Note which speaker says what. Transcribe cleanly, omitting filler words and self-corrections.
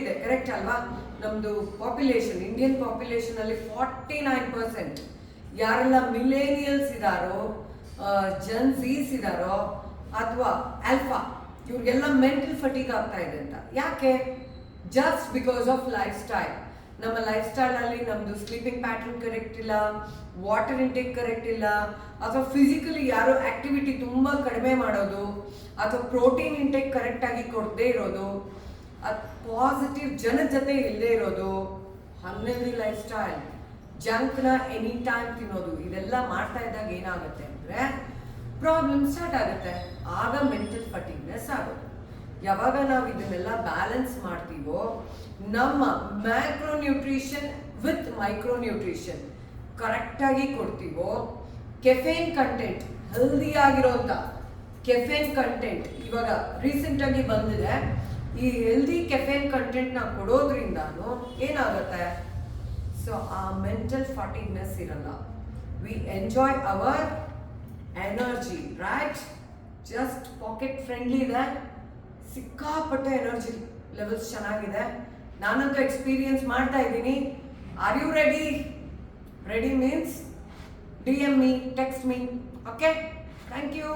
Speaker 1: ಇದೆ, ಕರೆಕ್ಟ್ ಅಲ್ವಾ? ನಮ್ದು ಪಾಪ್ಯುಲೇಷನ್, ಇಂಡಿಯನ್ ಪಾಪ್ಯುಲೇಷನ್ ಅಲ್ಲಿ 49% ಯಾರೆಲ್ಲ ಮಿಲೇನಿಯಲ್ಸ್ ಇದಾರೋ, ಜನ್ಸೀಸ್ ಇದಾರೋ ಅಥವಾ ಆಲ್ಫಾ, ಇವ್ರಿಗೆಲ್ಲ ಮೆಂಟಲ್ ಫಟೀಗ್ ಆಗ್ತಾ ಇದೆ ಅಂತ. ಯಾಕೆ? Just because of life style. ನಮ್ಮ ಲೈಫ್ ಸ್ಟೈಲ್ ಅಲ್ಲಿ ನಮ್ದು ಸ್ಲೀಪಿಂಗ್ ಪ್ಯಾಟರ್ನ್ ಕರೆಕ್ಟ್ ಇಲ್ಲ, ವಾಟರ್ ಇಂಟೇಕ್ ಕರೆಕ್ಟ್ ಇಲ್ಲ, ಅಥವಾ ಫಿಸಿಕಲಿ ಯಾರೋ ಆಕ್ಟಿವಿಟಿ ತುಂಬಾ ಕಡಿಮೆ ಮಾಡೋದು, ಅಥವಾ ಪ್ರೋಟೀನ್ ಇಂಟೇಕ್ ಕರೆಕ್ಟ್ ಆಗಿ ಕೊಡದೇ ಇರೋದು, ಪಾಸಿಟಿವ್ ಜನದ ಜೊತೆ ಇಲ್ಲದೆ ಇರೋದು, ಅನ್ಹೆಲ್ದಿ ಲೈಫ್ ಸ್ಟೈಲ್, ಜಂಕ್ನ ಎನಿ ಟೈಮ್ ತಿನ್ನೋದು, ಇದೆಲ್ಲ ಮಾಡ್ತಾ ಇದ್ದಾಗ ಏನಾಗುತ್ತೆ ಅಂದ್ರೆ ಪ್ರಾಬ್ಲಮ್ ಸ್ಟಾರ್ಟ್ ಆಗುತ್ತೆ. ಆಗ ಮೆಂಟಲ್ ಫಟಿಗ್ನೆಸ್ ಆಗೋದು. ಯಾವಾಗ ನಾವು ಇದನ್ನೆಲ್ಲ ಬ್ಯಾಲೆನ್ಸ್ ಮಾಡ್ತೀವೋ, ನಮ್ಮ macro nutrition with micro nutrition ಕರೆಕ್ಟಾಗಿ ಕೊಡ್ತೀವೋ, ಕೆಫೇನ್ ಕಂಟೆಂಟ್ ಹೆಲ್ದಿ ಆಗಿರೋಂಥ ಕೆಫೇನ್ ಕಂಟೆಂಟ್ ಇವಾಗ ರೀಸೆಂಟಾಗಿ ಬಂದಿದೆ. ಈ ಹೆಲ್ದಿ ಕೆಫೇನ್ ಕಂಟೆಂಟ್ನ ಕೊಡೋದ್ರಿಂದಾನು ಏನಾಗುತ್ತೆ, ಸೊ ಆ ಮೆಂಟಲ್ ಫಟಿಗ್ನೆಸ್ ಇರಲ್ಲ. We enjoy our energy, right? Just pocket friendly ಇದೆ, ಸಿಕ್ಕಾಪಟ್ಟೆ ಎನರ್ಜಿ ಲೆವೆಲ್ಸ್ ಚೆನ್ನಾಗಿದೆ. ನಾನಂತೂ ಎಕ್ಸ್ಪೀರಿಯನ್ಸ್ ಮಾಡ್ತಾ ಇದ್ದೀನಿ. Are you ready? Ready means DM me, text me. Okay? Thank you.